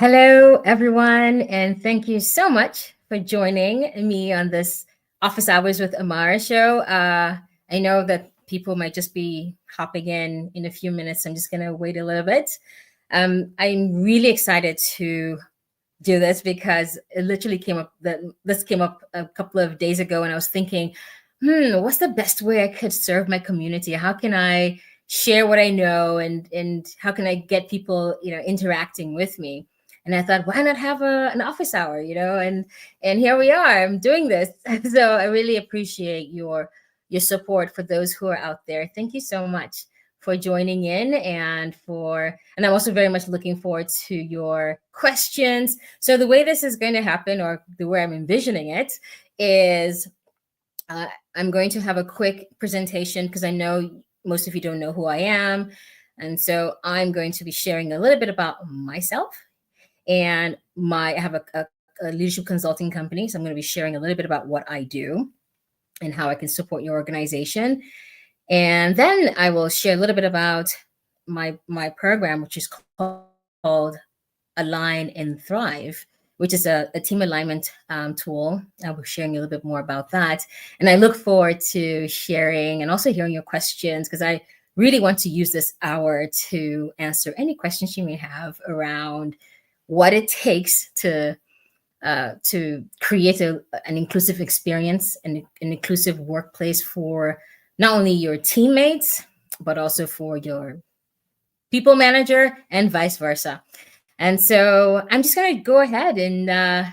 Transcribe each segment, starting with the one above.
Hello, everyone, and thank you so much for joining me on this Office Hours with Amara show. I know that people might just be hopping in a few minutes. I'm just going to wait a little bit. I'm really excited to do this because it literally came up that this came up a couple of days ago, and I was thinking, what's the best way I could serve my community? How can I share what I know, and how can I get people, interacting with me? And I thought, why not have an office hour, and here we are. I'm doing this, so I really appreciate your support for those who are out there. Thank you so much for joining in, and I'm also very much looking forward to your questions. So the way this is going to happen, or the way I'm envisioning it, is I'm going to have a quick presentation because I know most of you don't know who I am. And so I'm going to be sharing a little bit about myself, and I have a leadership consulting company. So I'm going to be sharing a little bit about what I do and how I can support your organization. And then I will share a little bit about my program, which is called Align and Thrive, which is a team alignment tool. I'll be sharing a little bit more about that. And I look forward to sharing and also hearing your questions, because I really want to use this hour to answer any questions you may have around what it takes to create an inclusive experience and an inclusive workplace for not only your teammates, but also for your people manager and vice versa. And so I'm just going to go ahead and, I'm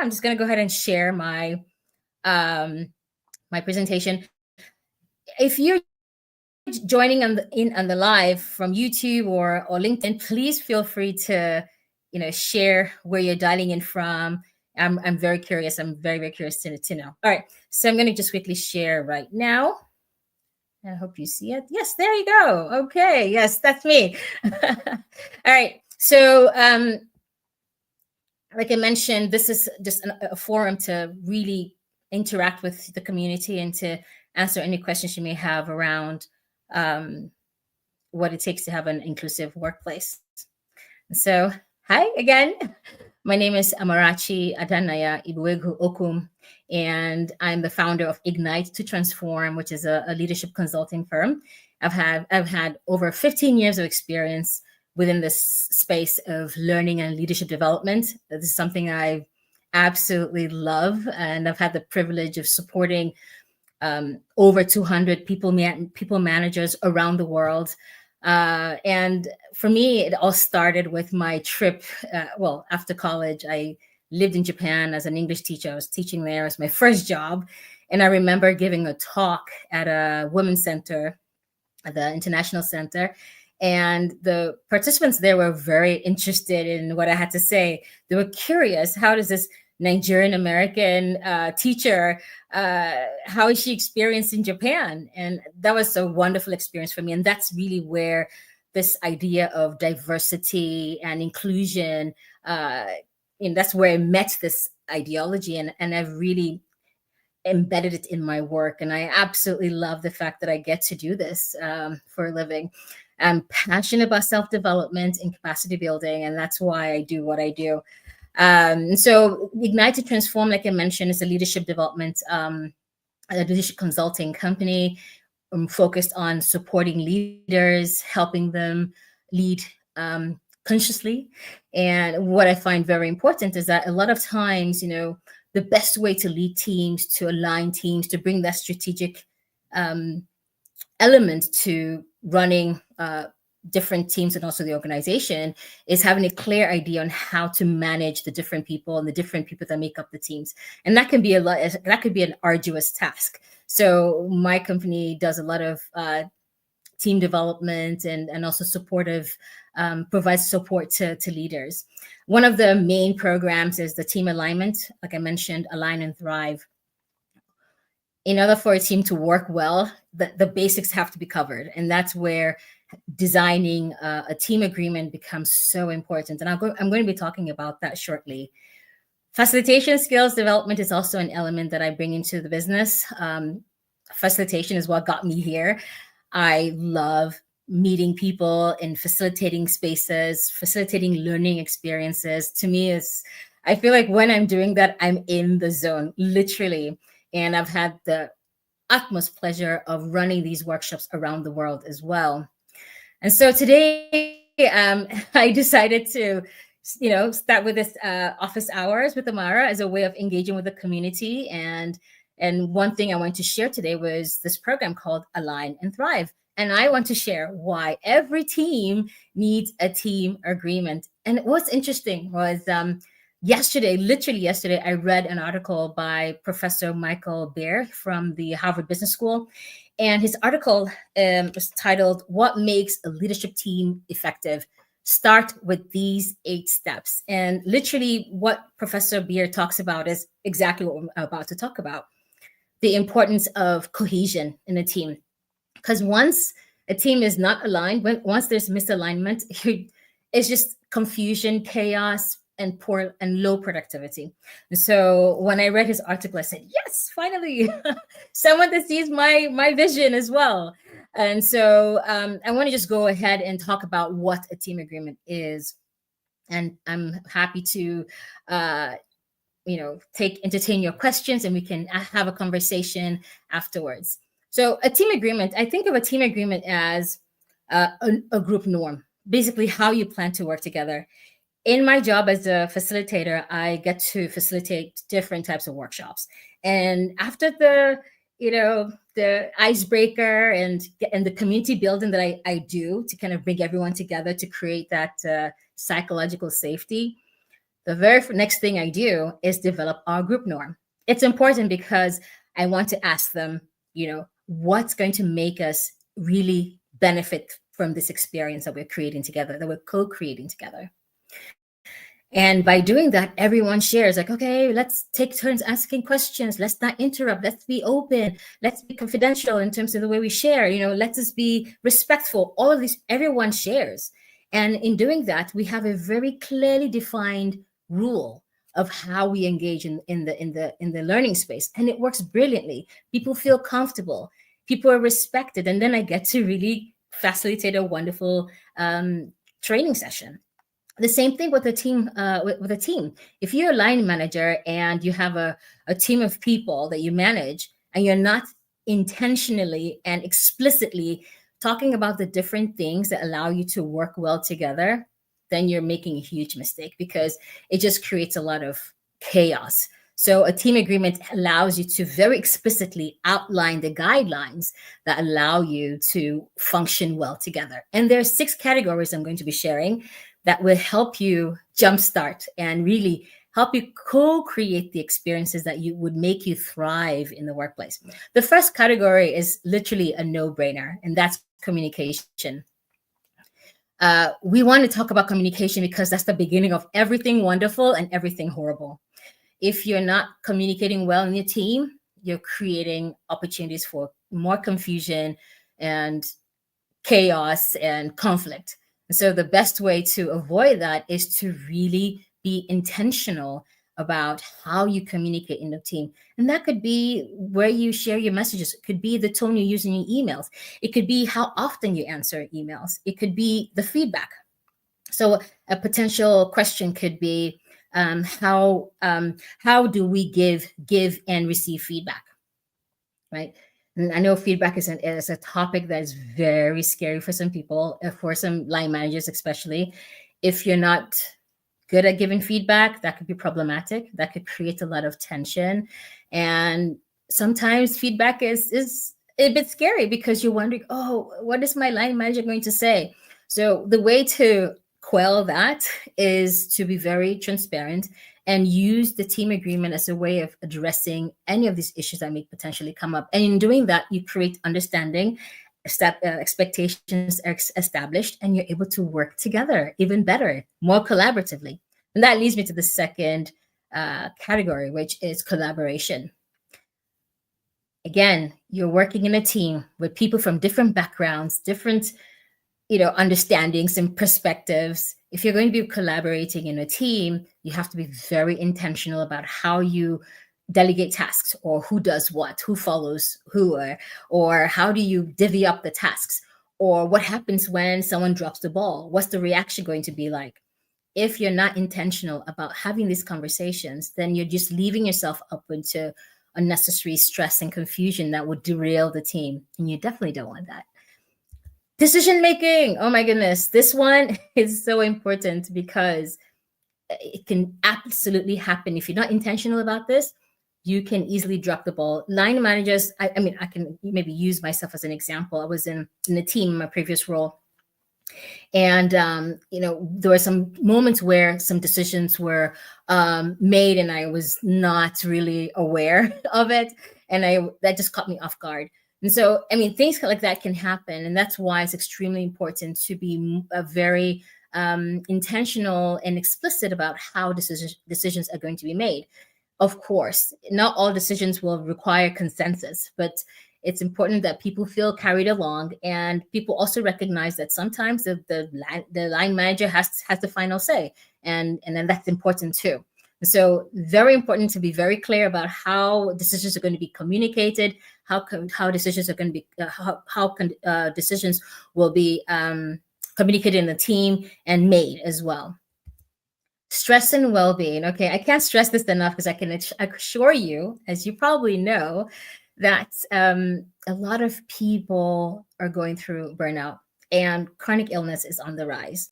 just going to go ahead and share my presentation. If you're joining on the live from YouTube or LinkedIn, please feel free to, share where you're dialing in from. I'm very curious. I'm very, very curious to know. All right. So I'm going to just quickly share right now. I hope you see it. Yes, there you go. Okay. Yes, that's me. All right. So, like I mentioned, this is just a forum to really interact with the community and to answer any questions you may have around what it takes to have an inclusive workplace. So, hi again. My name is Amarachi Adanaya Igboegwu-Okwum, and I'm the founder of Ignite to Transform, which is a leadership consulting firm. I've had over 15 years of experience within this space of learning and leadership development. This is something I absolutely love, and I've had the privilege of supporting over 200 people managers around the world. And for me, it all started with my trip. After college, I lived in Japan as an English teacher. I was teaching there as my first job. And I remember giving a talk at a women's center, at the International Center. And the participants there were very interested in what I had to say. They were curious, how does this Nigerian American teacher, how is she experienced in Japan? And that was a wonderful experience for me. And that's really where this idea of diversity and inclusion, and that's where I met this ideology, and I've really embedded it in my work. And I absolutely love the fact that I get to do this for a living. I'm passionate about self-development and capacity building, and that's why I do what I do. So Ignite to Transform, like I mentioned, is a leadership development, a leadership consulting company focused on supporting leaders, helping them lead consciously. And what I find very important is that a lot of times, the best way to lead teams, to align teams, to bring that strategic element to running different teams and also the organization is having a clear idea on how to manage the different people and the different people that make up the teams. And that can be that could be an arduous task. So my company does a lot of team development and also supportive, provides support to leaders. One of the main programs is the team alignment. Like I mentioned, Align and Thrive. In order for a team to work well, the basics have to be covered. And that's where designing a team agreement becomes so important. And I'm going to be talking about that shortly. Facilitation skills development is also an element that I bring into the business. Facilitation is what got me here. I love meeting people and facilitating spaces, facilitating learning experiences, to me is, I feel like when I'm doing that, I'm in the zone, literally. And I've had the utmost pleasure of running these workshops around the world as well. And so today, I decided to, start with this office hours with Amara as a way of engaging with the community. And one thing I wanted to share today was this program called Align and Thrive. And I want to share why every team needs a team agreement. And what's interesting was literally yesterday, I read an article by Professor Michael Beer from the Harvard Business School. And his article was titled, "What Makes a Leadership Team Effective? Start with these 8 steps." And literally what Professor Beer talks about is exactly what I'm about to talk about. The importance of cohesion in a team. Because once a team is not aligned, once there's misalignment, it's just confusion, chaos, and poor and low productivity. And so when I read his article, I said, yes, finally, someone that sees my vision as well. And so I want to just go ahead and talk about what a team agreement is. And I'm happy to entertain your questions, and we can have a conversation afterwards. So a team agreement, I think of a team agreement as a group norm, basically how you plan to work together. In my job as a facilitator, I get to facilitate different types of workshops. And after the icebreaker and the community building that I do to kind of bring everyone together to create that psychological safety, the very next thing I do is develop our group norm. It's important because I want to ask them, what's going to make us really benefit from this experience that we're creating together, that we're co-creating together. And by doing that, everyone shares like, okay, let's take turns asking questions. Let's not interrupt. Let's be open. Let's be confidential in terms of the way we share. Let's just be respectful. All of these, everyone shares. And in doing that, we have a very clearly defined rule of how we engage in the learning space. And it works brilliantly. People feel comfortable. People are respected. And then I get to really facilitate a wonderful training session. The same thing with a team. With a team, if you're a line manager and you have a team of people that you manage, and you're not intentionally and explicitly talking about the different things that allow you to work well together, then you're making a huge mistake, because it just creates a lot of chaos. So a team agreement allows you to very explicitly outline the guidelines that allow you to function well together. And there are 6 categories I'm going to be sharing that will help you jumpstart and really help you co-create the experiences that would make you thrive in the workplace. The first category is literally a no-brainer, and that's communication. We want to talk about communication because that's the beginning of everything wonderful and everything horrible. If you're not communicating well in your team, you're creating opportunities for more confusion and chaos and conflict. And so the best way to avoid that is to really be intentional about how you communicate in the team. And that could be where you share your messages. It could be the tone you use in your emails. It could be how often you answer emails. It could be the feedback. So a potential question could be, how do we give and receive feedback, right? And I know feedback is a topic that is very scary for some people, for some line managers especially. If you're not good at giving feedback, that could be problematic. That could create a lot of tension. And sometimes feedback is a bit scary because you're wondering, oh, what is my line manager going to say? So the way to quell that is to be very transparent and use the team agreement as a way of addressing any of these issues that may potentially come up. And in doing that, you create understanding, expectations are established, and you're able to work together even better, more collaboratively. And that leads me to the second category, which is collaboration. Again, you're working in a team with people from different backgrounds, different understandings and perspectives. If you're going to be collaborating in a team, you have to be very intentional about how you delegate tasks, or who does what, who follows who, or how do you divvy up the tasks. Or what happens when someone drops the ball? What's the reaction going to be like? If you're not intentional about having these conversations, then you're just leaving yourself open to unnecessary stress and confusion that would derail the team. And you definitely don't want that. Decision making. Oh my goodness. This one is so important because it can absolutely happen. If you're not intentional about this, you can easily drop the ball. Line managers, I mean, I can maybe use myself as an example. I was in a team in my previous role. And, there were some moments where some decisions were made and I was not really aware of it. And that just caught me off guard. And so, I mean, things like that can happen. And that's why it's extremely important to be very intentional and explicit about how decisions are going to be made. Of course, not all decisions will require consensus, but it's important that people feel carried along, and people also recognize that sometimes the line manager has the final say, and then that's important too. So very important to be very clear about how decisions are going to be communicated, how decisions are going to be decisions will be communicated in the team and made as well. Stress and well-being. Okay, I can't stress this enough because I can assure you, as you probably know, that a lot of people are going through burnout and chronic illness is on the rise.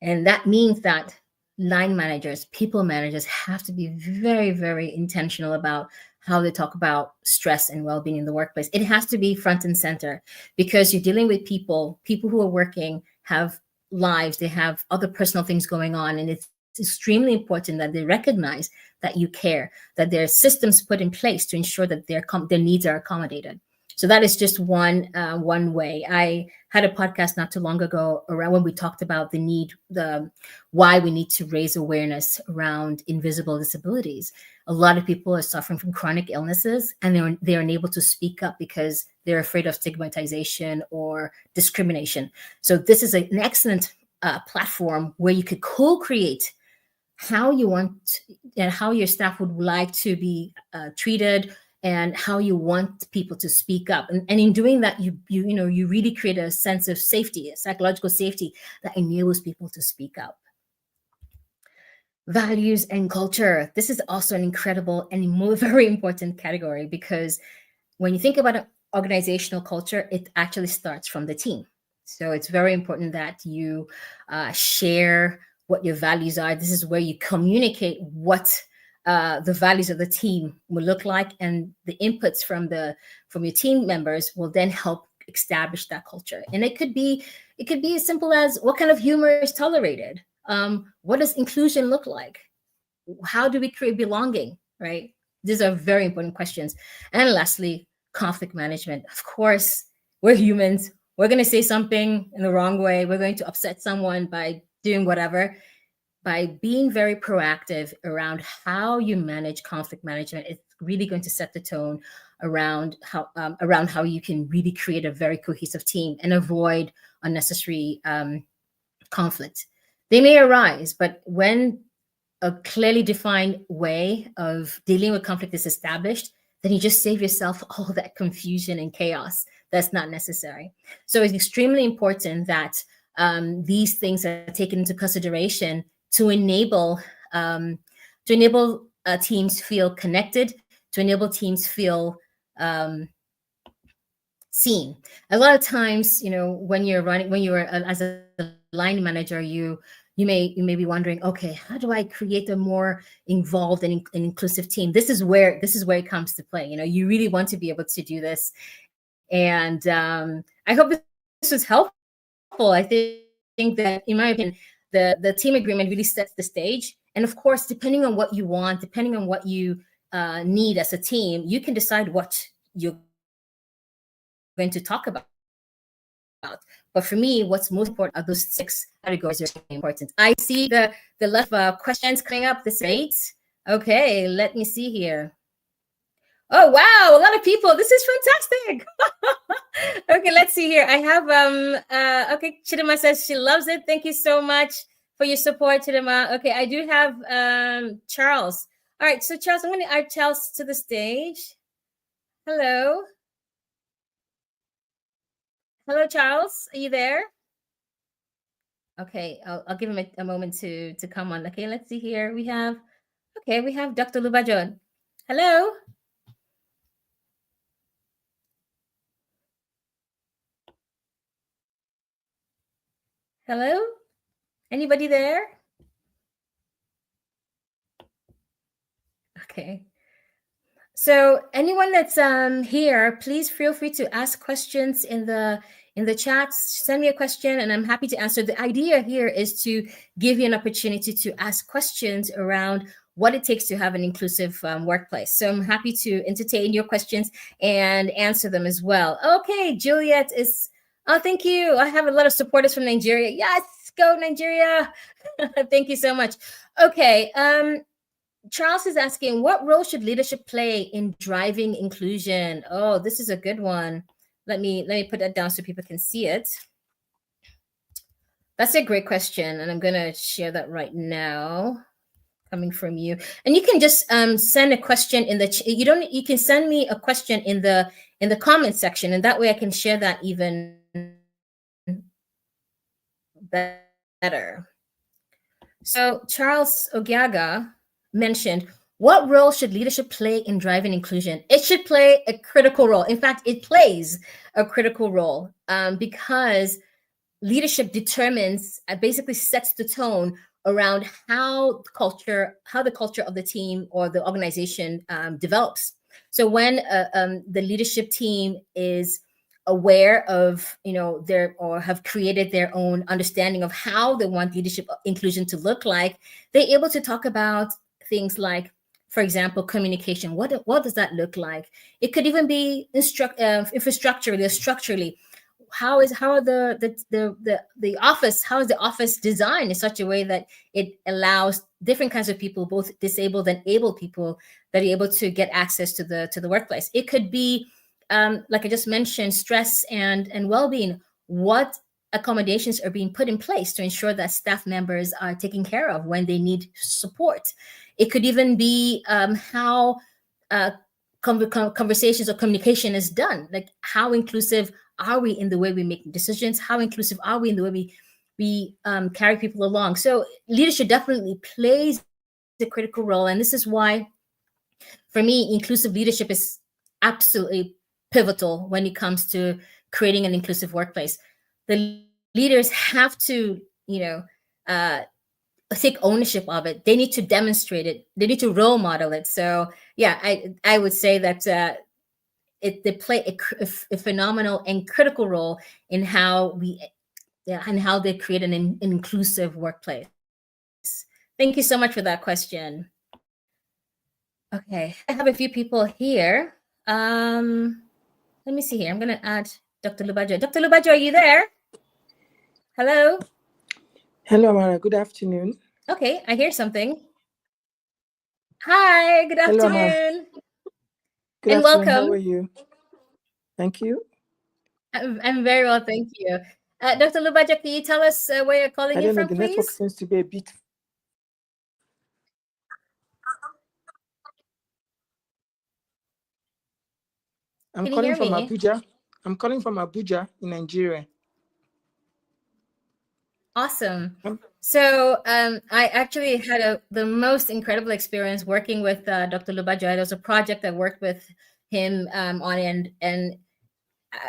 And that means that line managers, people managers have to be very, very intentional about how they talk about stress and well-being in the workplace. It has to be front and center because you're dealing with people who are working, have lives, they have other personal things going on, and it's extremely important that they recognize that you care, that there are systems put in place to ensure that their needs are accommodated. So that is just one way. I had a podcast not too long ago around when we talked about why we need to raise awareness around invisible disabilities. A lot of people are suffering from chronic illnesses, and they're unable to speak up because they're afraid of stigmatization or discrimination. So this is an excellent platform where you could co-create how you want and how your staff would like to be treated, and how you want people to speak up. And in doing that, you really create a sense of safety, a psychological safety that enables people to speak up. Values and culture. This is also an incredible and very important category because when you think about an organizational culture, it actually starts from the team. So it's very important that you share what your values are. This is where you communicate what the values of the team will look like, and the inputs from your team members will then help establish that culture. And it could be as simple as what kind of humor is tolerated. What does inclusion look like? How do we create belonging? Right? These are very important questions. And lastly, conflict management. Of course, we're humans. We're going to say something in the wrong way. We're going to upset someone by doing whatever. By being very proactive around how you manage conflict management, it's really going to set the tone around how you can really create a very cohesive team and avoid unnecessary conflict. They may arise, but when a clearly defined way of dealing with conflict is established, then you just save yourself all that confusion and chaos that's not necessary. So it's extremely important that these things are taken into consideration to enable teams feel connected, to enable teams feel seen. A lot of times, when you're as a line manager, you may be wondering, okay, how do I create a more involved and inclusive team? This is where it comes to play. You really want to be able to do this, and I hope this was helpful. I think that, in my opinion, the team agreement really sets the stage. And of course, depending on what you want, depending on what you need as a team, you can decide what you're going to talk about. But for me, what's most important are those 6 categories are important. I see the left questions coming up. This rate. Okay, let me see here. Oh wow, a lot of people. This is fantastic. Okay, let's see here. I have okay, Chidima says she loves it. Thank you so much for your support, Chidima. Okay, I do have Charles. All right, so Charles, I'm going to add Charles to the stage. Hello. Hello, Charles. Are you there? Okay, I'll give him a moment to come on. Okay, let's see here. We have Dr. Lubajon. Hello. Hello. Anybody there? Okay. So anyone that's here, please feel free to ask questions in the chats. Send me a question, and I'm happy to answer. The idea here is to give you an opportunity to ask questions around what it takes to have an inclusive workplace. So I'm happy to entertain your questions and answer them as well. Okay, Juliet is. Oh, thank you. I have a lot of supporters from Nigeria. Yes, go Nigeria. Thank you so much. Okay. Charles is asking, what role should leadership play in driving inclusion? Oh, this is a good one. Let me put that down so people can see it. That's a great question, and I'm going to share that right now, coming from you. And you can just send a question in the you can send me a question in the comment section, and that way I can share that even better. So Charles Ogiaga mentioned, what role should leadership play in driving inclusion? It should play a critical role. In fact, it plays a critical role because leadership determines, basically sets the tone around how the culture of the team or the organization develops. So when the leadership team is aware of or have created their own understanding of how they want leadership inclusion to look like, they're able to talk about things like, for example, communication. What does that look like? It could even be infrastructurally or structurally. How is the office designed in such a way that it allows different kinds of people, both disabled and able people, that are able to get access to the workplace? It could be like I just mentioned, stress and well-being. What accommodations are being put in place to ensure that staff members are taken care of when they need support? It could even be how conversations or communication is done. Like, how inclusive are we in the way we make decisions? How inclusive are we in the way we carry people along? So leadership definitely plays a critical role. And this is why, for me, inclusive leadership is absolutely pivotal when it comes to creating an inclusive workplace. The leaders have to, take ownership of it. They need to demonstrate it. They need to role model it. So yeah, I would say that they play a phenomenal and critical role in how they create an inclusive workplace. Thank you so much for that question. Okay, I have a few people here. Let me see here. I'm going to add Dr. Lubajo. Dr. Lubajo, are you there? Hello? Hello, Amara. Good afternoon. Okay, I hear something. Hi, good afternoon. Hello, Amara. Good and afternoon. Welcome. How are you? Thank you. I'm very well, thank you. Dr. Lubajo, can you tell us where you're calling in from, the please? network seems to be a bit... I'm calling from Abuja. I'm calling from Abuja in Nigeria. Awesome. So I actually had the most incredible experience working with Dr. Lubajo. There was a project I worked with him on, and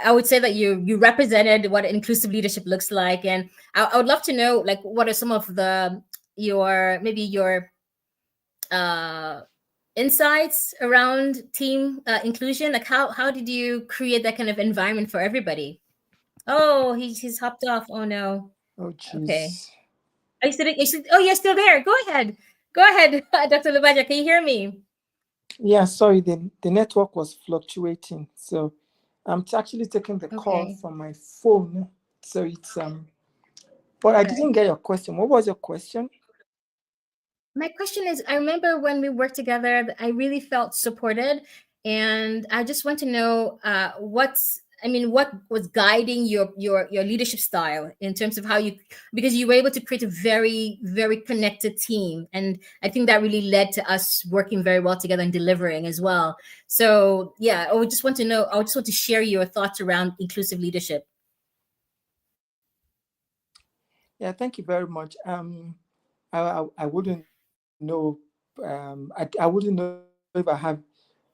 I would say that you represented what inclusive leadership looks like. And I would love to know, like, what are some of your insights around team inclusion? Like, how did you create that kind of environment for everybody? Oh, he's hopped off. Oh no. Oh, jeez. Okay. Oh, you're still there. Go ahead, Dr. Lubajo. Can you hear me? Yeah, sorry, the network was fluctuating. So I'm actually taking the call from my phone. So it's but I didn't get your question. What was your question? My question is, I remember when we worked together, I really felt supported, and I just want to know what was guiding your leadership style in terms of because you were able to create a very, very connected team, and I think that really led to us working very well together and delivering as well. So yeah, I just want to share your thoughts around inclusive leadership. Yeah, thank you very much. I wouldn't know. I wouldn't know if I have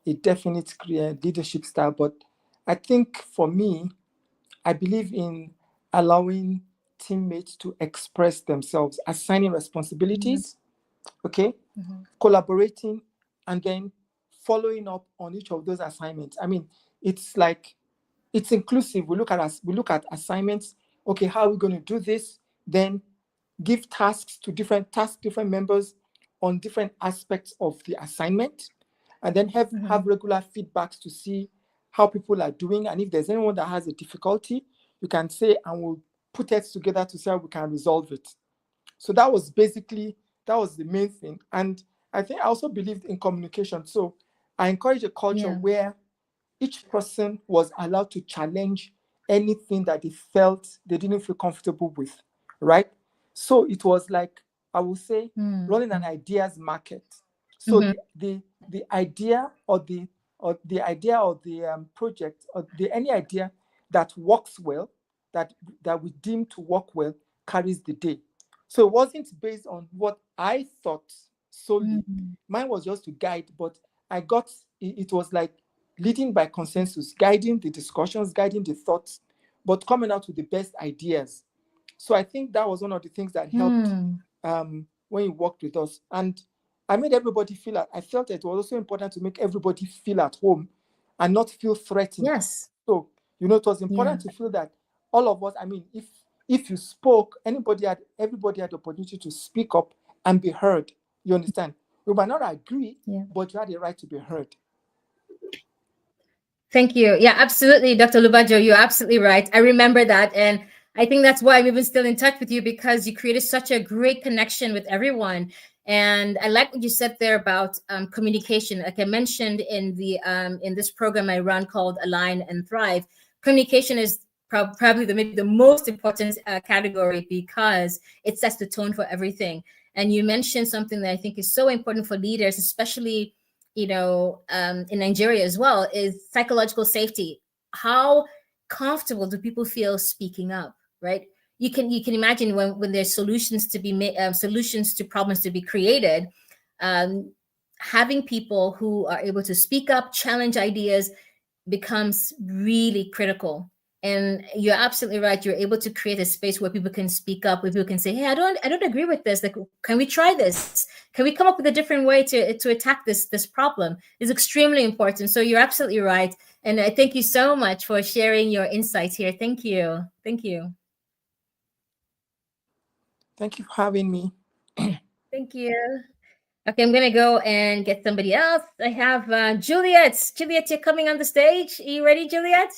a definite clear leadership style, but I think for me, I believe in allowing teammates to express themselves, assigning responsibilities, okay, collaborating, and then following up on each of those assignments. I mean, it's like it's inclusive. We look at assignments. Okay, how are we going to do this? Then give tasks to different members on different aspects of the assignment, and then have regular feedbacks to see how people are doing. And if there's anyone that has a difficulty, you can say, and we'll put it together to see how we can resolve it. So that was the main thing. And I think I also believed in communication. So I encourage a culture where each person was allowed to challenge anything that they felt they didn't feel comfortable with, right? So it was like, I would say, running an ideas market. So the idea or the project or any idea that works well, that we deem to work well, carries the day. So it wasn't based on what I thought solely. Mine was just to guide, but it was like leading by consensus, guiding the discussions, guiding the thoughts, but coming out with the best ideas. So I think that was one of the things that helped when you worked with us. And I made everybody I felt it was also important to make everybody feel at home and not feel threatened. Yes. So, it was important to feel that all of us, I mean, if you spoke, everybody had the opportunity to speak up and be heard. You understand? We might not agree, but you had the right to be heard. Thank you. Yeah, absolutely, Dr. Lubajo, you're absolutely right. I remember that. And I think that's why I'm even still in touch with you, because you created such a great connection with everyone. And I like what you said there about communication. Like I mentioned in this program I run called Align and Thrive, communication is probably maybe the most important category, because it sets the tone for everything. And you mentioned something that I think is so important for leaders, especially in Nigeria as well, is psychological safety. How comfortable do people feel speaking up, right? You can imagine when there's solutions to be made, solutions to problems to be created, having people who are able to speak up, challenge ideas becomes really critical. And you're absolutely right. You're able to create a space where people can speak up, where people can say, "Hey, I don't agree with this. Like, can we try this? Can we come up with a different way to attack this problem?" Is extremely important. So you're absolutely right. And I thank you so much for sharing your insights here. Thank you. Thank you. Thank you for having me. Thank you. Okay, I'm gonna go and get somebody else. I have Juliet. Juliet, you're coming on the stage. Are you ready, Juliet?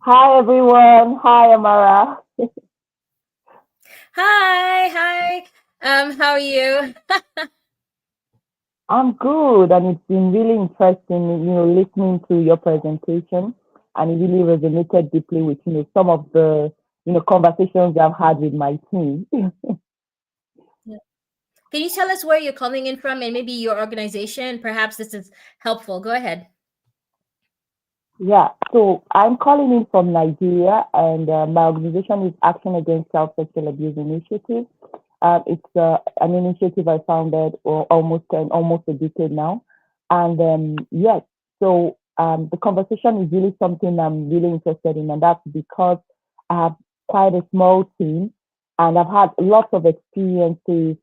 Hi, everyone. Hi, Amara. Hi. How are you? I'm good, and it's been really interesting, listening to your presentation, and it really resonated deeply with, some of the, conversations I've had with my team. Can you tell us where you're calling in from and maybe your organization? Perhaps this is helpful. Go ahead. Yeah, so I'm calling in from Nigeria, and my organization is Action Against Child Sexual Abuse Initiative. It's an initiative I founded almost a decade now. And yes, so the conversation is really something I'm really interested in, and that's because I have quite a small team, and I've had lots of experiences,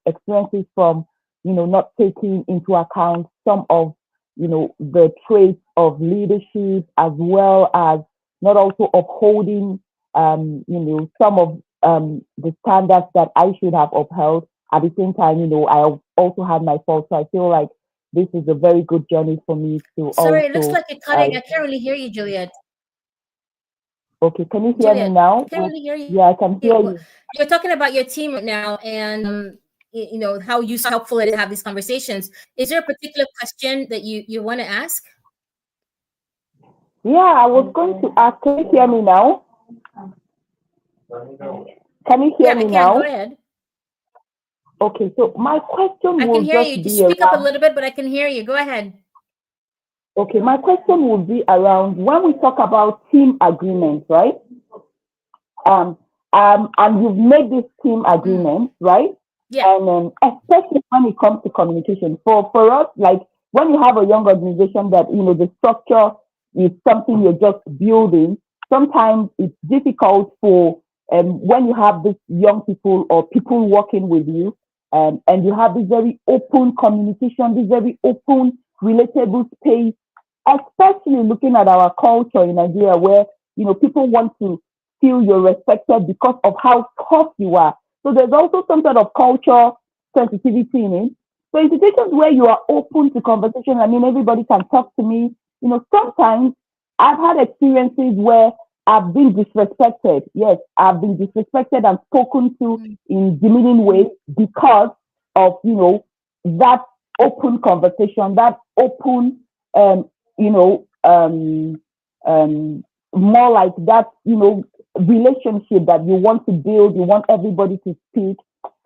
experiences from, not taking into account some of, the traits of leadership, as well as not also upholding, some of the standards that I should have upheld. At the same time, I also had my faults. So I feel like this is a very good journey for me to Sorry, also. it looks like you're cutting. I can't really hear you, Juliet. Okay, can you hear me now? I can't really hear you. Yeah, I can hear you. You're talking about your team right now, and how helpful it is to have these conversations. Is there a particular question that you want to ask? Yeah, I was going to ask. Can you hear me now? Can you hear me now? Go ahead. Okay, so my question I will can hear just you. be Speak up a around. little bit, but I can hear you. Go ahead. Okay, my question will be around when we talk about team agreements, right? and you've made this team agreement, right? Yeah. And especially when it comes to communication, for us, like when you have a young organization that the structure is something you're just building, sometimes it's difficult for when you have these young people or people working with you, and you have this very open communication, this very open, relatable space, especially looking at our culture in Nigeria, where people want to feel you're respected because of how tough you are. So there's also some sort of culture sensitivity in it. So in situations where you are open to conversation, I mean, everybody can talk to me. Sometimes I've had experiences where I've been disrespected. Yes, I've been disrespected and spoken to in demeaning ways because of, that open conversation, that open, more like that, relationship that you want to build, you want everybody to speak.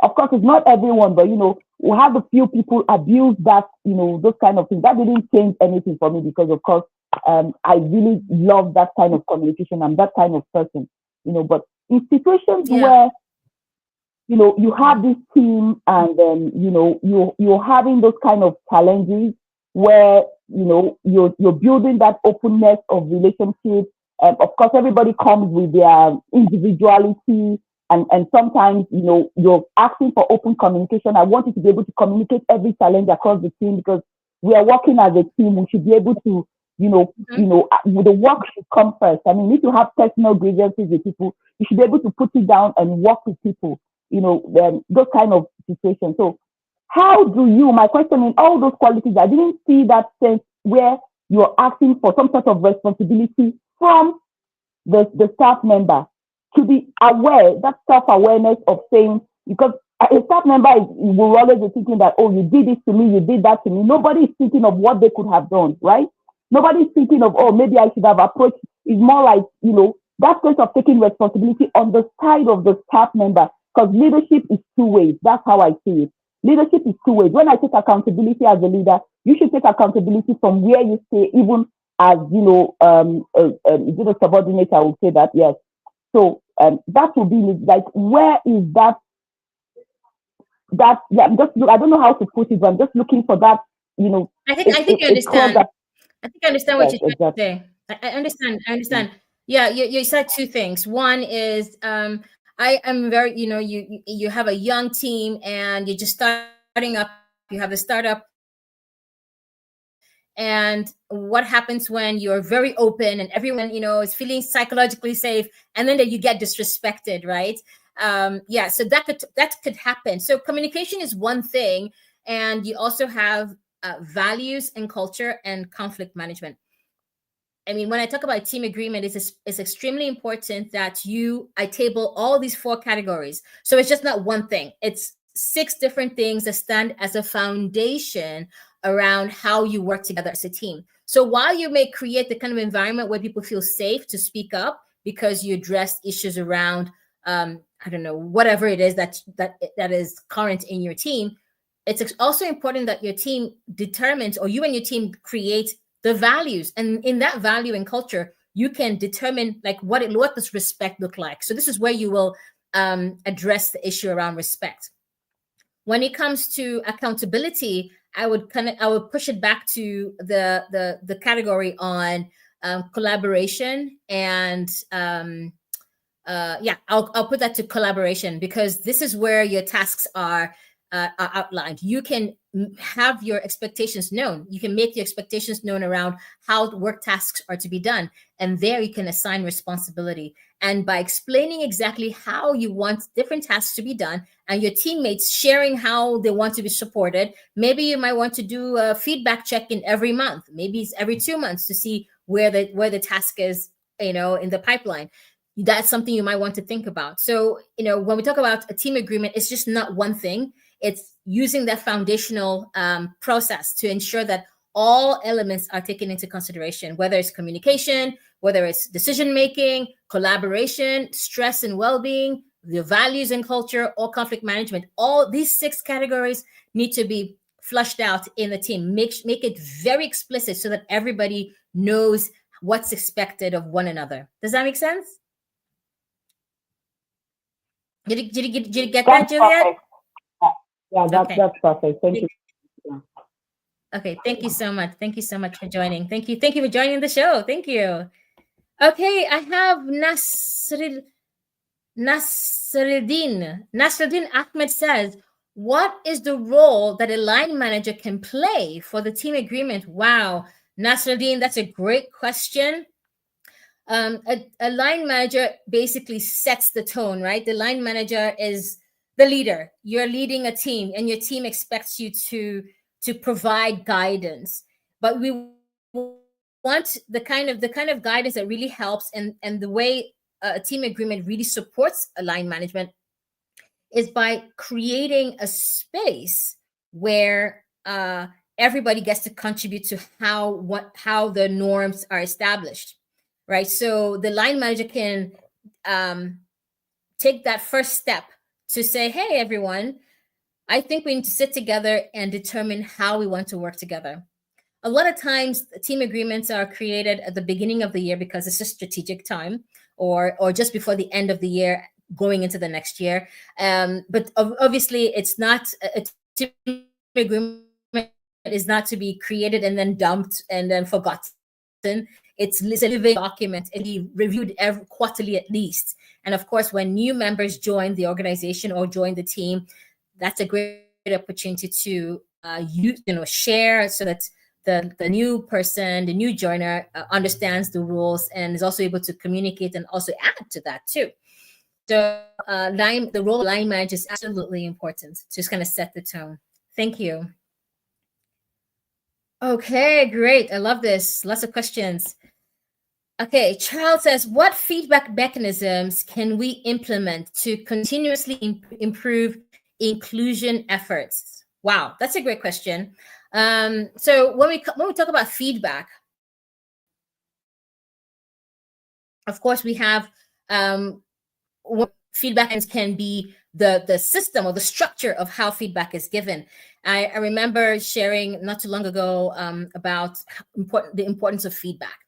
Of course, it's not everyone, but we have a few people abuse that, those kind of things. That didn't change anything for me because, of course, I really love that kind of communication. I'm that kind of person, but in situations where, you have this team and then, you're having those kind of challenges where, you're building that openness of relationship. Of course, everybody comes with their individuality, and sometimes, you're asking for open communication. I want you to be able to communicate every challenge across the team because we are working as a team. We should be able to, the work should come first. I mean, if you have personal grievances with people, you should be able to put it down and work with people, those kind of situations. So how do you, my question in all those qualities, I didn't see that sense where you're asking for some sort of responsibility from the staff member to be aware, that self-awareness of saying, because a staff member will always be thinking that, oh, you did this to me, you did that to me. Nobody is thinking of what they could have done, right? Nobody is thinking of, oh, maybe I should have approached. It's more like, that sense of taking responsibility on the side of the staff member, because leadership is two ways. That's how I see it. Leadership is two ways. When I take accountability as a leader, you should take accountability from where you stay, even as, a subordinate, I would say that, yes. So that would be like, where is that, yeah, I don't know how to put it, but I'm just looking for that, I think you understand. I think I understand what you're trying to say. I understand. Yeah, you said two things. One is I am very, you have a young team and you're just starting up. You have a startup. And what happens when you're very open and everyone, is feeling psychologically safe, and then you get disrespected, right? Yeah, so that could happen. So communication is one thing, and you also have values and culture and conflict management. I mean, when I talk about team agreement, it's extremely important that I table all these 4 categories. So it's just not one thing. It's 6 different things that stand as a foundation around how you work together as a team. So while you may create the kind of environment where people feel safe to speak up because you address issues around, I don't know, whatever it is that is current in your team, it's also important that your team determines, or you and your team create the values, and in that value and culture, you can determine like what does respect look like. So this is where you will address the issue around respect. When it comes to accountability, I would push it back to the category on collaboration, and I'll put that to collaboration, because this is where your tasks are outlined. You can have your expectations known. You can make your expectations known around how work tasks are to be done. And there you can assign responsibility. And by explaining exactly how you want different tasks to be done, and your teammates sharing how they want to be supported, maybe you might want to do a feedback check-in every month. Maybe it's every 2 months to see where the task is, in the pipeline. That's something you might want to think about. So, when we talk about a team agreement, it's just not one thing. It's using that foundational process to ensure that all elements are taken into consideration, whether it's communication, whether it's decision-making, collaboration, stress and well-being, the values and culture, or conflict management. All these 6 categories need to be flushed out in the team. Make it very explicit so that everybody knows what's expected of one another. Does that make sense? Did you get that, Juliet? Perfect. Yeah, that's perfect. Thank you. Yeah. Okay, thank you so much. Thank you so much for joining. Thank you for joining the show. Thank you. Okay, I have Nasruddin Ahmed says, what is the role that a line manager can play for the team agreement? Wow, Nasruddin, that's a great question. A line manager basically sets the tone, right? The line manager is the leader. You're leading a team, and your team expects you to provide guidance. But we want the kind of guidance that really helps, and the way a team agreement really supports a line management is by creating a space where everybody gets to contribute to how the norms are established, right? So the line manager can take that first step to say, hey, everyone, I think we need to sit together and determine how we want to work together. A lot of times team agreements are created at the beginning of the year because it's a strategic time, or just before the end of the year going into the next year. But obviously it's not a team agreement is not to be created and then dumped and then forgotten. It's a living document. It'll be reviewed every quarterly at least. And of course, when new members join the organization or join the team, that's a great opportunity to share, so that the new person, the new joiner, understands the rules and is also able to communicate and also add to that too. So the role of line manager is absolutely important to just kind of set the tone. Thank you. Okay, great. I love this. Lots of questions. Okay, Charles says, what feedback mechanisms can we implement to continuously improve inclusion efforts? Wow, that's a great question. So when we talk about feedback, of course, we have what feedback can be the system or the structure of how feedback is given. I remember sharing not too long ago about the importance of feedback.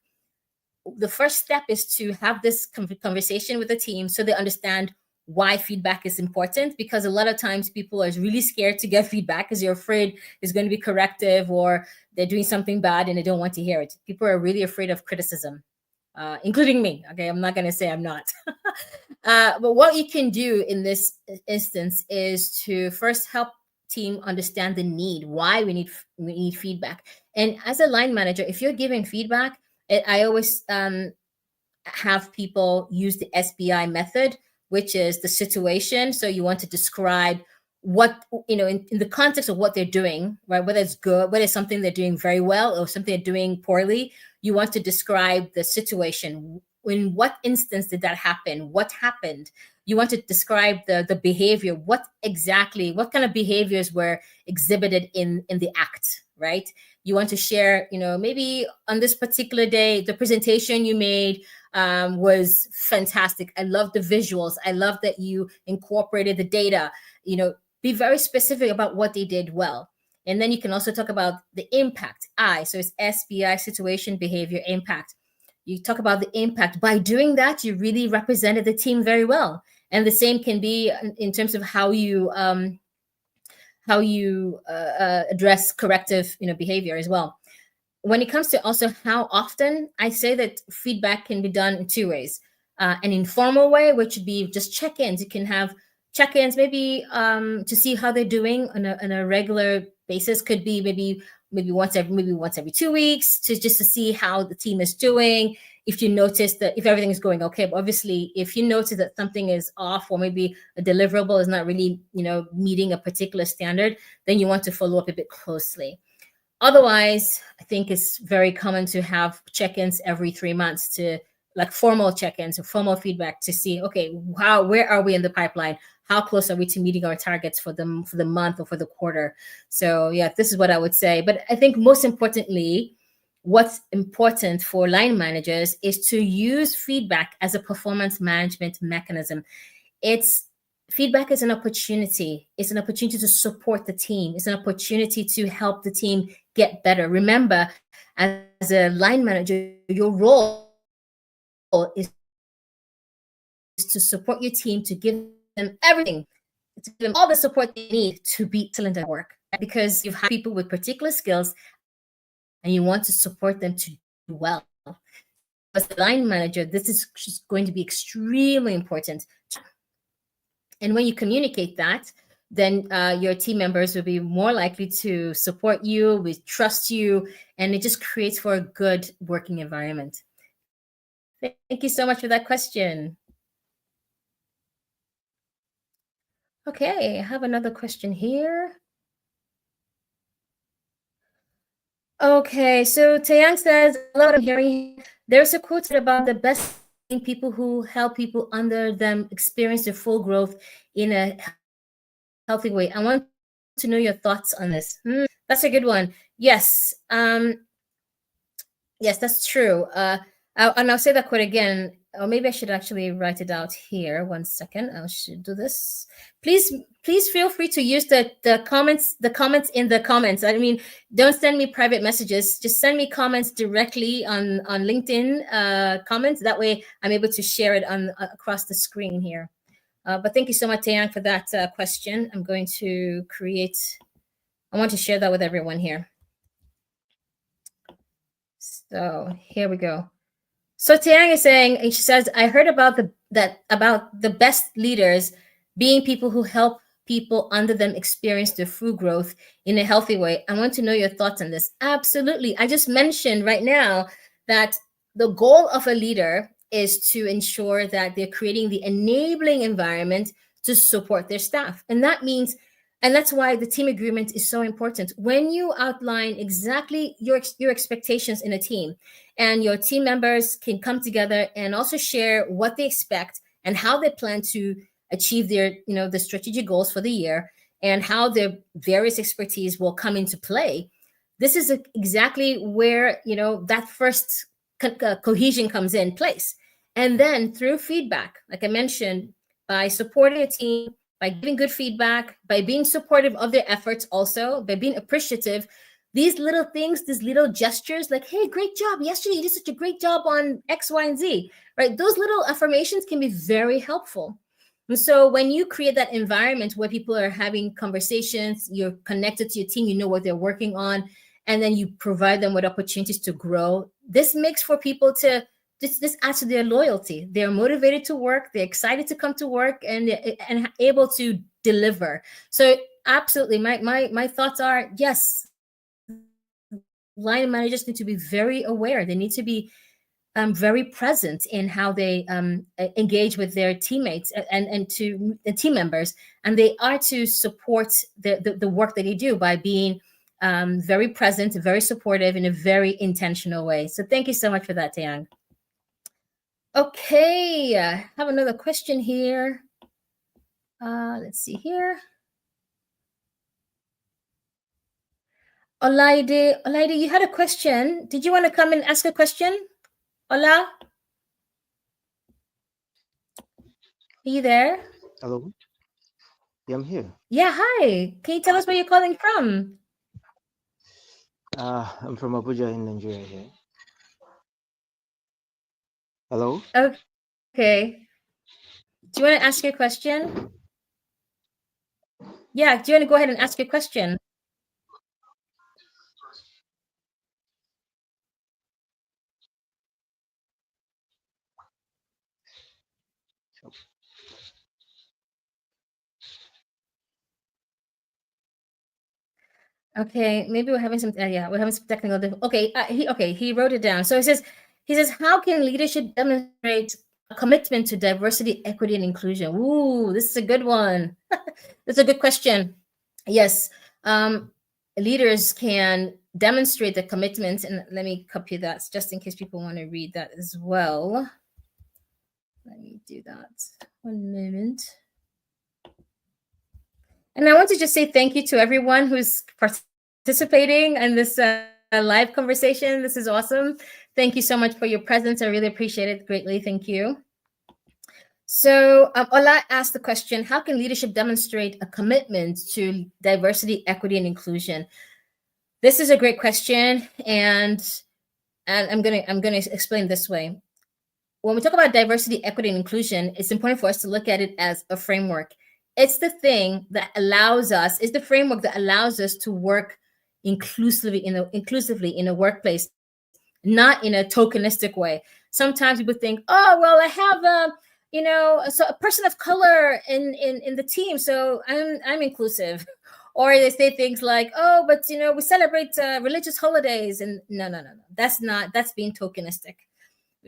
The first step is to have this conversation with the team so they understand why feedback is important, because a lot of times people are really scared to get feedback because you're afraid it's going to be corrective or they're doing something bad and they don't want to hear it. People are really afraid of criticism, including me. Okay, I'm not going to say I'm not. But what you can do in this instance is to first help team understand the need, why we need feedback. And as a line manager, if you're giving feedback, I always have people use the SBI method, which is the situation. So you want to describe what, in the context of what they're doing, right? Whether it's good, whether it's something they're doing very well or something they're doing poorly, you want to describe the situation. In what instance did that happen? What happened? You want to describe the behavior. What kind of behaviors were exhibited in the act, right? You want to share, maybe on this particular day, the presentation you made was fantastic. I love the visuals. I love that you incorporated the data. Be very specific about what they did well. And then you can also talk about the impact. So it's SBI, situation, behavior, impact. You talk about the impact. By doing that, you really represented the team very well. And the same can be in terms of how you address corrective behavior as well. When it comes to also how often, I say that feedback can be done in two ways. An informal way, which would be just check-ins. You can have check-ins maybe to see how they're doing on a regular basis. Could be maybe once every 2 weeks to see how the team is doing. If you notice that if everything is going okay, but obviously if you notice that something is off or maybe a deliverable is not really meeting a particular standard, then you want to follow up a bit closely. Otherwise, I think it's very common to have check-ins every 3 months, to like formal check-ins or formal feedback to see, okay, where are we in the pipeline? How close are we to meeting our targets for the month or for the quarter? So yeah, this is what I would say. But I think most importantly, what's important for line managers is to use feedback as a performance management mechanism. Feedback is an opportunity. It's an opportunity to support the team. It's an opportunity to help the team get better. Remember, as a line manager, your role is to support your team, to give them everything, to give them all the support they need to be excellent at work, because you've had people with particular skills and you want to support them to do well. As the line manager, this is just going to be extremely important. And when you communicate that, then your team members will be more likely to support you, will trust you, and it just creates for a good working environment. Thank you so much for that question. Okay, I have another question here. Okay, so Taeyang says, I love what I'm hearing. There's a quote about the best people who help people under them experience their full growth in a healthy way. I want to know your thoughts on this. That's a good one. Yes. Yes, that's true. And I'll say that quote again, or maybe I should actually write it out here. 1 second. I should do this. Please feel free to use the comments in the comments. I mean, don't send me private messages. Just send me comments directly on LinkedIn comments. That way I'm able to share it on across the screen here. But thank you so much, Taeyang, for that question. I'm going to I want to share that with everyone here. So here we go. So Taeyang is saying, and she says, I heard about the best leaders being people who help people under them experience their full growth in a healthy way. I want to know your thoughts on this. Absolutely. I just mentioned right now that the goal of a leader is to ensure that they're creating the enabling environment to support their staff. And that means, and that's why the team agreement is so important. When you outline exactly your expectations in a team, and your team members can come together and also share what they expect and how they plan to achieve their, the strategic goals for the year, and how their various expertise will come into play. This is exactly where, that first cohesion comes in place. And then through feedback, like I mentioned, by supporting a team, by giving good feedback, by being supportive of their efforts also, by being appreciative, these little things, these little gestures like, hey, great job. Yesterday, you did such a great job on X, Y, and Z, right? Those little affirmations can be very helpful. And so when you create that environment where people are having conversations, you're connected to your team, you know what they're working on, and then you provide them with opportunities to grow, this makes for people to, this adds to their loyalty. They're motivated to work, they're excited to come to work, and able to deliver. So absolutely, my thoughts are, yes, line managers need to be very aware. They need to be very present in how they engage with their teammates and to the team members, and they are to support the work that they do by being very present, very supportive in a very intentional way. So thank you so much for that, Taeyang. Okay, I have another question here. Let's see here. Olaide, you had a question. Did you want to come and ask a question? Ola? Are you there? Hello? Yeah, I'm here. Yeah, hi. Can you tell us where you're calling from? I'm from Abuja in Nigeria here. Hello? Okay. Do you want to ask your question? Yeah, do you want to go ahead and ask your question? Okay, maybe we're having some. Yeah, we're having some technical difficulty. Okay, he wrote it down. So he says, how can leadership demonstrate a commitment to diversity, equity, and inclusion? Ooh, this is a good one. That's a good question. Yes, leaders can demonstrate the commitment, and let me copy that just in case people want to read that as well. Let me do that. 1 moment. And I want to just say thank you to everyone who's participating in this live conversation. This is awesome. Thank you so much for your presence. I really appreciate it greatly. Thank you. So Ola asked the question, how can leadership demonstrate a commitment to diversity, equity, and inclusion? This is a great question, and I'm gonna explain this way. when we talk about diversity, equity, and inclusion, it's important for us to look at it as a framework. It's the thing that allows us, it's the framework that allows us to work inclusively in a workplace, not in a tokenistic way. Sometimes people think, oh, well, I have a person of color in the team, so I'm inclusive. Or they say things like, oh, but we celebrate religious holidays, and no, that's being tokenistic.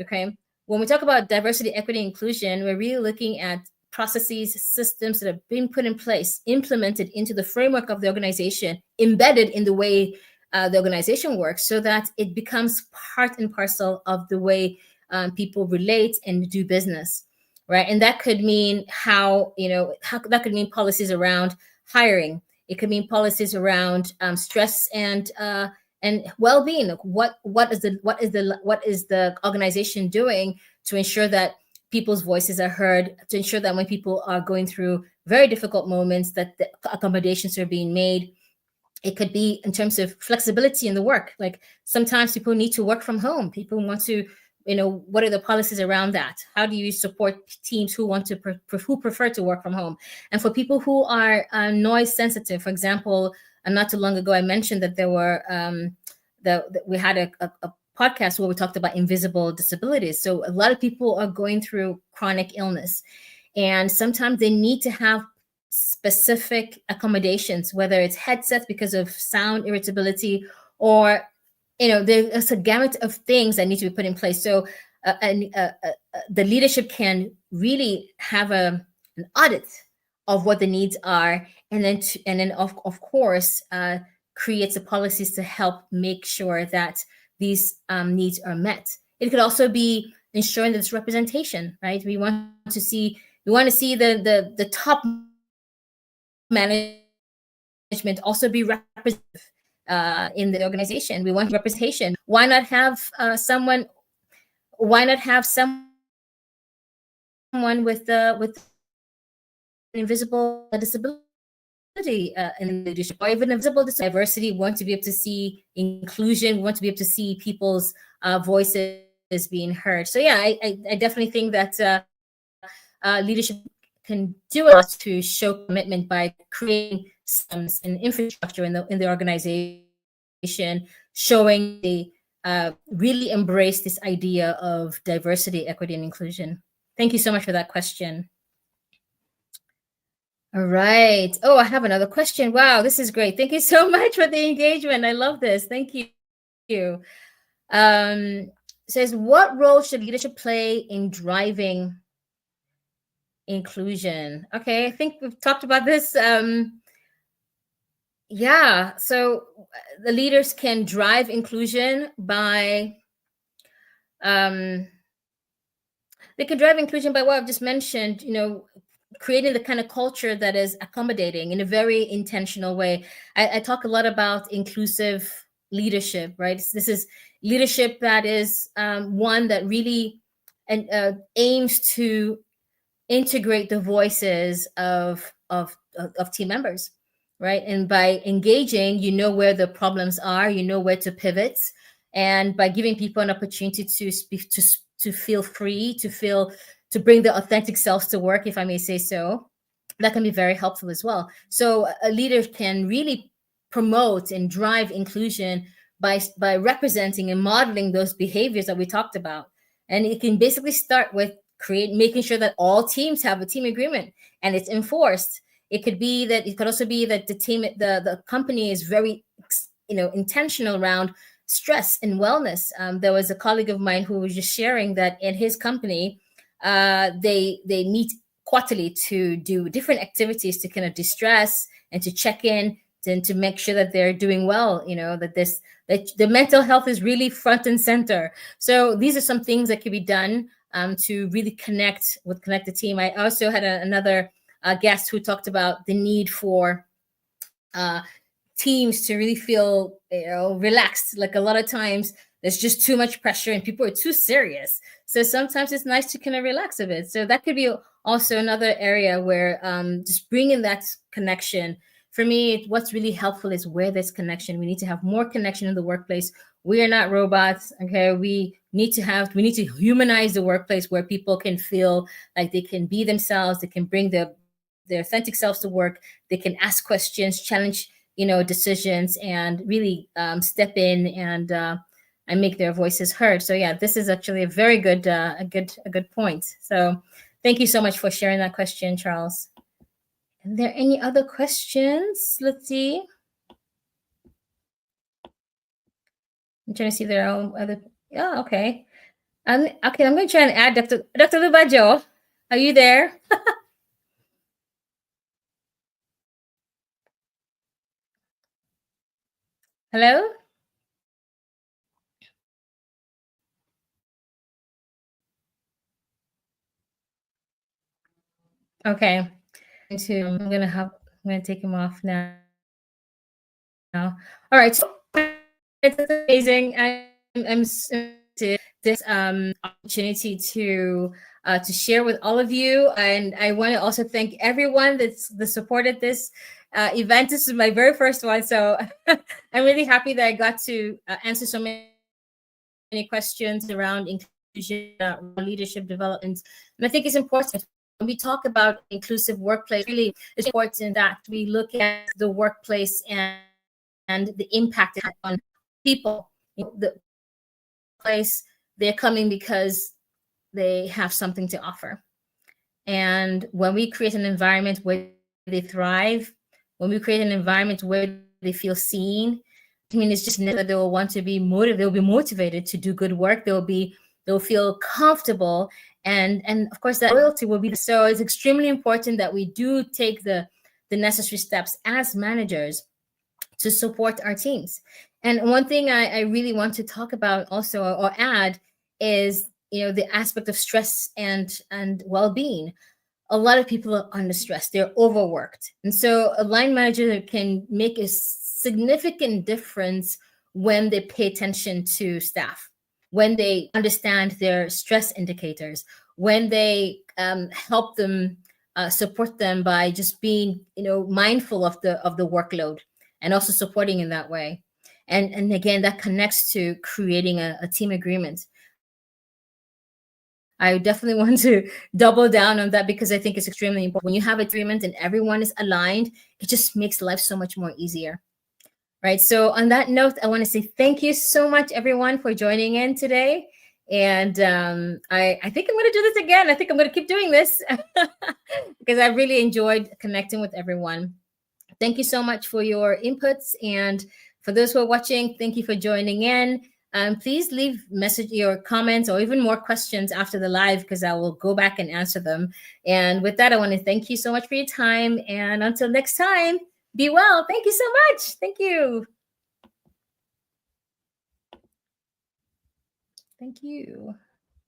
Okay, when we talk about diversity, equity, inclusion, we're really looking at processes, systems that have been put in place, implemented into the framework of the organization, embedded in the way the organization works, so that it becomes part and parcel of the way people relate and do business, right? And that could mean that could mean policies around hiring. It could mean policies around stress and well-being. What is the organization doing to ensure that people's voices are heard, to ensure that when people are going through very difficult moments, that the accommodations are being made. It could be in terms of flexibility in the work. Like sometimes people need to work from home. People want to, what are the policies around that? How do you support teams who who prefer to work from home? And for people who are noise sensitive, for example, and not too long ago, I mentioned that there were we had a podcast where we talked about invisible disabilities. So a lot of people are going through chronic illness, and sometimes they need to have specific accommodations, whether it's headsets because of sound irritability, or there's a gamut of things that need to be put in place. So the leadership can really have an audit of what the needs are, and then of course creates the policies to help make sure that these needs are met. It could also be ensuring that there's representation, right? We want to see the top management also be representative in the organization. We want representation. Why not have someone with invisible disability in leadership, or even invisible diversity? We want to be able to see inclusion. We want to be able to see people's voices being heard. So yeah, I definitely think that leadership can do a lot to show commitment by creating systems and infrastructure in the organization, showing they really embrace this idea of diversity, equity, and inclusion. Thank you so much for that question. All right. Oh, I have another question. Wow, this is great. Thank you so much for the engagement. I love this. Thank you. Says, what role should leadership play in driving inclusion? Okay, I think we've talked about this. Yeah, so the leaders can drive inclusion by they can drive inclusion by what I've just mentioned, creating the kind of culture that is accommodating in a very intentional way. I talk a lot about inclusive leadership, right? This is leadership that is one that really aims to integrate the voices of team members, right? And by engaging, where the problems are, where to pivot, and by giving people an opportunity to speak, to feel free, to bring the authentic selves to work, if I may say so, that can be very helpful as well. So a leader can really promote and drive inclusion by representing and modeling those behaviors that we talked about. And it can basically start with making sure that all teams have a team agreement and it's enforced. It could also be that the company is very, intentional around stress and wellness. There was a colleague of mine who was just sharing that in his company, they meet quarterly to do different activities to kind of distress and to check in and to make sure that they're doing well, that the mental health is really front and center. So these are some things that can be done to really connect the team. I also had another guest who talked about the need for teams to really feel relaxed. Like a lot of times there's just too much pressure and people are too serious. So sometimes it's nice to kind of relax a bit. So that could be also another area where just bringing that connection. For me, what's really helpful is where there's connection. We need to have more connection in the workplace We are not robots. Okay. We need to humanize the workplace where people can feel like they can be themselves. They can bring their authentic selves to work. They can ask questions, challenge, decisions, and really step in and make their voices heard. So yeah, this is actually a very good, a good point. So thank you so much for sharing that question, Charles. Are there any other questions? Let's see. I'm trying to see if there are other. Yeah, okay. Okay, I'm going to try and add Dr. Lubajo. Are you there? Hello? Okay. I'm gonna take him off now. All right. So it's amazing. I'm this opportunity to share with all of you, and I want to also thank everyone that supported this event. This is my very first one, so I'm really happy that I got to answer so many questions around inclusion, leadership development, and I think it's important when we talk about inclusive workplace. Really, it's important that we look at the workplace and the impact on people. The place, they're coming because they have something to offer. And when we create an environment where they thrive, when we create an environment where they feel seen, I mean, it's just that they'll want to be motivated. They'll be motivated to do good work. They'll feel comfortable, and of course that loyalty will be. So it's extremely important that we do take the necessary steps as managers to support our teams. And one thing I really want to talk about also or add is the aspect of stress and well-being. A lot of people are under stress, they're overworked, and so a line manager can make a significant difference when they pay attention to staff, when they understand their stress indicators, when they help them support them by just being mindful of the workload and also supporting in that way. And again, that connects to creating a team agreement. I definitely want to double down on that because I think it's extremely important. When you have agreement and everyone is aligned, it just makes life so much more easier. Right. So on that note, I want to say thank you so much, everyone, for joining in today. And I think I'm going to do this again. I think I'm going to keep doing this because I really enjoyed connecting with everyone. Thank you so much for your inputs. And for those who are watching, thank you for joining in. Please leave your comments or even more questions after the live because I will go back and answer them. And with that, I want to thank you so much for your time. And until next time, be well. Thank you so much. Thank you. Thank you.